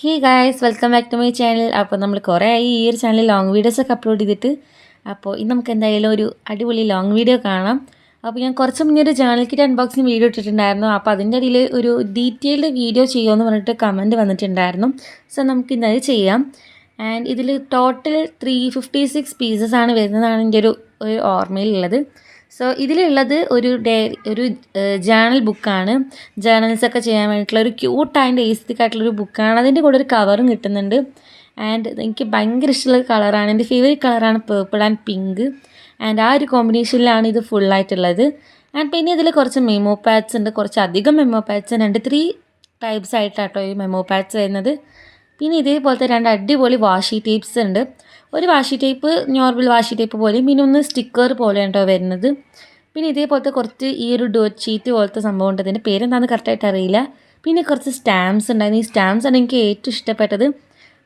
Hey guys welcome back to my channel. അപ്പോൾ നമ്മൾ കുറേ ആയി ഈ ഒരു ചാനലിൽ ലോങ് വീഡിയോസൊക്കെ അപ്ലോഡ് ചെയ്തിട്ട്. അപ്പോൾ ഇന്ന് നമുക്ക് എന്തായാലും ഒരു അടിപൊളി ലോങ് വീഡിയോ കാണാം. അപ്പോൾ ഞാൻ കുറച്ച് മുന്നേ ഒരു ജേണൽ കിറ്റ് അൺബോക്സിങ് വീഡിയോ ഇട്ടിട്ടുണ്ടായിരുന്നു. അപ്പോൾ അതിൻ്റെ ഇടയിൽ ഒരു ഡീറ്റെയിൽഡ് വീഡിയോ ചെയ്യുമെന്ന് പറഞ്ഞിട്ട് കമൻറ്റ് വന്നിട്ടുണ്ടായിരുന്നു. സോ നമുക്ക് ഇന്നത് ചെയ്യാം. ആൻഡ് ഇതിൽ ടോട്ടൽ 356 പീസസ് ആണ് വരുന്നതാണ് എൻ്റെ ഒരു ഓർമ്മയിലുള്ളത്. സോ ഇതിലുള്ളത് ഒരു ജേണൽ ബുക്കാണ്. ജേണൽസൊക്കെ ചെയ്യാൻ വേണ്ടിയിട്ടുള്ള ഒരു ക്യൂട്ട് ആൻഡ് ഏസ്തിക് ആയിട്ടുള്ളൊരു ബുക്കാണ്. അതിൻ്റെ കൂടെ ഒരു കവറും കിട്ടുന്നുണ്ട്. ആൻഡ് എനിക്ക് ഭയങ്കര ഇഷ്ടമുള്ള കളറാണ്. എൻ്റെ ഫേവറേറ്റ് കളറാണ് പേർപ്പിൾ ആൻഡ് പിങ്ക്. ആൻഡ് ആ ഒരു കോമ്പിനേഷനിലാണ് ഇത് ഫുള്ളായിട്ടുള്ളത്. ആൻഡ് പിന്നെ ഇതിൽ കുറച്ച് മെമ്മോ പാഡ്സ് ഉണ്ട്. കുറച്ചധികം മെമ്മോ പാഡ്സ് ഉണ്ട്. 3 ടൈപ്സ് ആയിട്ടാട്ടോ ഈ മെമ്മോ പാഡ്സ് വരുന്നത്. പിന്നെ ഇതേപോലത്തെ 2 അടിപൊളി വാഷി ടേപ്സ് ഉണ്ട്. ഒരു വാഷി ടേപ്പ് നോർമൽ വാഷി ടേപ്പ് പോലെയും പിന്നെ ഒന്ന് സ്റ്റിക്കർ പോലെയാണ് കേട്ടോ വരുന്നത്. പിന്നെ ഇതേപോലത്തെ കുറച്ച് ഈ ഒരു ഡോട്ട് ഷീറ്റ് പോലത്തെ സംഭവം ഉണ്ട്. അതിൻ്റെ പേരെന്താണെന്ന് കറക്റ്റായിട്ട് അറിയില്ല. പിന്നെ കുറച്ച് സ്റ്റാമ്പ്സ് ഉണ്ടായിരുന്നു. ഈ സ്റ്റാമ്പ്സ് ആണ് എനിക്ക് ഏറ്റവും ഇഷ്ടപ്പെട്ടത്.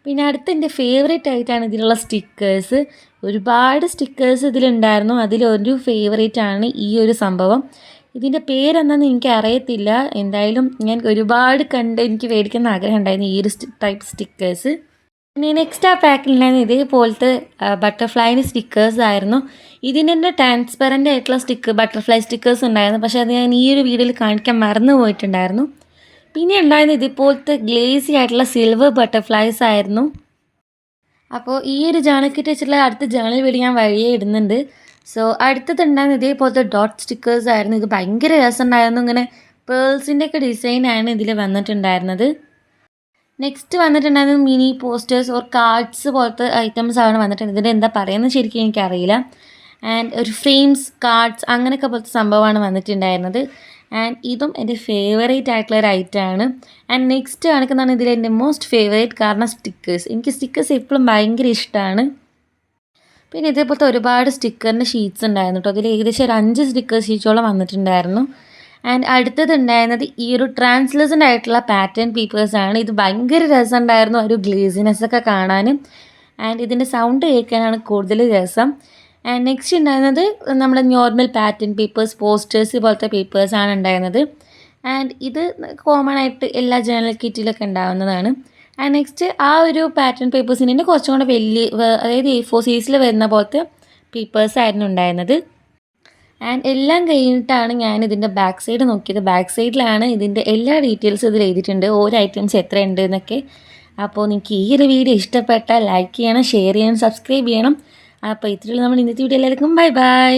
പിന്നെ അടുത്ത എൻ്റെ ഫേവറേറ്റ് ആയിട്ടാണ് ഇതിലുള്ള സ്റ്റിക്കേഴ്സ്. ഒരുപാട് സ്റ്റിക്കേഴ്സ് ഇതിലുണ്ടായിരുന്നു. അതിലൊരു ഫേവറേറ്റ് ആണ് ഈ ഒരു സംഭവം. ഇതിൻ്റെ പേരെന്താണെന്ന് എനിക്ക് അറിയത്തില്ല. എന്തായാലും ഞാൻ ഒരുപാട് കണ്ട് എനിക്ക് മേടിക്കുന്ന ആഗ്രഹം ഉണ്ടായിരുന്നു ഈ ഒരു ടൈപ്പ് സ്റ്റിക്കേഴ്സ്. പിന്നെ നെക്സ്റ്റ് ആ പാക്കിലുണ്ടായിരുന്ന ഇതേപോലത്തെ ബട്ടർഫ്ലൈൻ്റെ സ്റ്റിക്കേഴ്സ് ആയിരുന്നു. ഇതിൻ്റെ തന്നെ ട്രാൻസ്പെറൻ്റ് ആയിട്ടുള്ള ബട്ടർഫ്ലൈ സ്റ്റിക്കേഴ്സ് ഉണ്ടായിരുന്നു. പക്ഷേ അത് ഞാൻ ഈ ഒരു വീഡിയോയിൽ കാണിക്കാൻ മറന്നു പോയിട്ടുണ്ടായിരുന്നു. പിന്നെ ഉണ്ടായിരുന്ന ഇതേപോലത്തെ ഗ്ലേസി ആയിട്ടുള്ള സിൽവർ ബട്ടർഫ്ലൈസ് ആയിരുന്നു. അപ്പോൾ ഈ ഒരു ജേണൽ കിറ്റ് വെച്ചിട്ടുള്ള അടുത്ത ജേണൽ വീഡിയോ ഞാൻ വഴിയെ ഇടുന്നുണ്ട്. സോ അടുത്തതുണ്ടായിരുന്ന ഇതേപോലത്തെ ഡോട്ട് സ്റ്റിക്കേഴ്സ് ആയിരുന്നു. ഇത് ഭയങ്കര രസമുണ്ടായിരുന്നു. ഇങ്ങനെ പേൾസിൻ്റെ ഒക്കെ ഡിസൈനാണ് ഇതിൽ വന്നിട്ടുണ്ടായിരുന്നത്. നെക്സ്റ്റ് വന്നിട്ടുണ്ടായിരുന്നത് മിനി പോസ്റ്റേഴ്സ് ഓർ കാർഡ്സ് പോലത്തെ ഐറ്റംസ് ആണ് വന്നിട്ടുണ്ട്. ഇതിൻ്റെ എന്താ പറയുന്നത് ശരിക്കും എനിക്കറിയില്ല. ആൻഡ് ഒരു ഫ്രെയിംസ് കാർഡ്സ് അങ്ങനെയൊക്കെ പോലത്തെ സംഭവമാണ് വന്നിട്ടുണ്ടായിരുന്നത്. ആൻഡ് ഇതും എൻ്റെ ഫേവറേറ്റ് ആയിട്ടുള്ള ഒരു ഐറ്റമാണ്. ആൻഡ് നെക്സ്റ്റ് കാണിക്കുന്നതാണ് ഇതിൽ എൻ്റെ മോസ്റ്റ് ഫേവറേറ്റ് കാരണം സ്റ്റിക്കേഴ്സ്. എനിക്ക് സ്റ്റിക്കേഴ്സ് എപ്പോഴും ഭയങ്കര ഇഷ്ടമാണ്. പിന്നെ ഇതേപോലത്തെ ഒരുപാട് സ്റ്റിക്കറിൻ്റെ ഷീറ്റ്സ് ഉണ്ടായിരുന്നു കേട്ടോ. അതിൽ ഏകദേശം ഒരു 5 സ്റ്റിക്കർ ഷീറ്റോളം വന്നിട്ടുണ്ടായിരുന്നു. ആൻഡ് അടുത്തതുണ്ടായിരുന്നത് ഈ ഒരു ട്രാൻസ്ലൂസൻ്റ് ആയിട്ടുള്ള പാറ്റേൺ പേപ്പേഴ്സാണ്. ഇത് ഭയങ്കര രസമുണ്ടായിരുന്നു. ഒരു ഗ്ലേസിനെസ്സൊക്കെ കാണാനും ആൻഡ് ഇതിൻ്റെ സൗണ്ട് കേൾക്കാനാണ് കൂടുതൽ രസം. ആൻഡ് നെക്സ്റ്റ് ഉണ്ടായിരുന്നത് നമ്മുടെ നോർമൽ പാറ്റേൺ പേപ്പേഴ്സ് പോസ്റ്റേഴ്സ് പോലത്തെ പേപ്പേഴ്സാണ് ഉണ്ടായിരുന്നത്. ആൻഡ് ഇത് കോമൺ ആയിട്ട് എല്ലാ ജേണൽ കിറ്റിലൊക്കെ ഉണ്ടാകുന്നതാണ്. ആൻഡ് നെക്സ്റ്റ് ആ ഒരു പാറ്റേൺ പേപ്പേഴ്സിന് തന്നെ കുറച്ചും കൂടെ വലിയ അതായത് A4 സൈസിൽ വരുന്ന പോലത്തെ പേപ്പേഴ്സായിരുന്നു ഉണ്ടായിരുന്നത്. ആൻഡ് എല്ലാം കഴിഞ്ഞിട്ടാണ് ഞാൻ ഇതിൻ്റെ ബാക്ക് സൈഡ് നോക്കിയത്. ബാക്ക് സൈഡിലാണ് ഇതിൻ്റെ എല്ലാ ഡീറ്റെയിൽസും ഇതിൽ എഴുതിയിട്ടുണ്ട്. ഓരോ ഐറ്റംസ് എത്രയുണ്ട് എന്നൊക്കെ. അപ്പോൾ നിങ്ങൾക്ക് ഈ ഒരു വീഡിയോ ഇഷ്ടപ്പെട്ടാൽ ലൈക്ക് ചെയ്യണം, ഷെയർ ചെയ്യണം, സബ്സ്ക്രൈബ് ചെയ്യണം. അപ്പോൾ ഇത്രയുള്ള നമ്മൾ ഇന്നത്തെ വീഡിയോ എല്ലാവർക്കും ബൈ ബൈ.